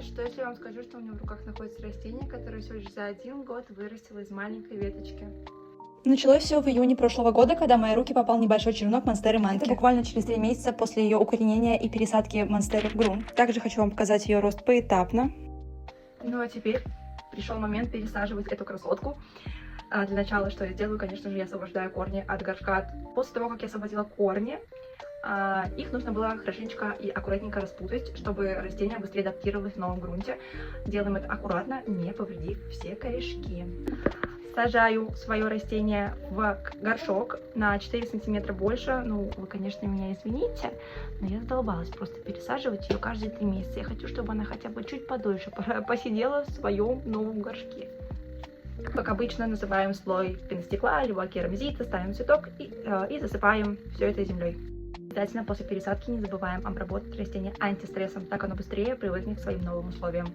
А что если я вам скажу, что у меня в руках находится растение, которое всего лишь за 1 год вырастило из маленькой веточки? Началось все в июне прошлого года, когда в мои руки попал небольшой черенок монстеры манки. Это буквально через 3 месяца после ее укоренения и пересадки монстеры в грунт. Также хочу вам показать ее рост поэтапно. Ну а теперь пришел момент пересаживать эту красотку. Для начала, что я делаю, конечно же, я освобождаю корни от горшка. После того, как я освободила корни, их нужно было хорошенечко и аккуратненько распутать, чтобы растение быстрее адаптировалось в новом грунте. Делаем это аккуратно, не повредив все корешки. Сажаю свое растение в горшок на 4 сантиметра больше. Ну, вы, конечно, меня извините, но я задолбалась просто пересаживать ее каждые 3 месяца. Я хочу, чтобы она хотя бы чуть подольше посидела в своем новом горшке. Как обычно, называем слой пеностекла, либо керамзита, ставим цветок и засыпаем все это землей. Обязательно после пересадки не забываем обработать растение антистрессом, так оно быстрее привыкнет к своим новым условиям.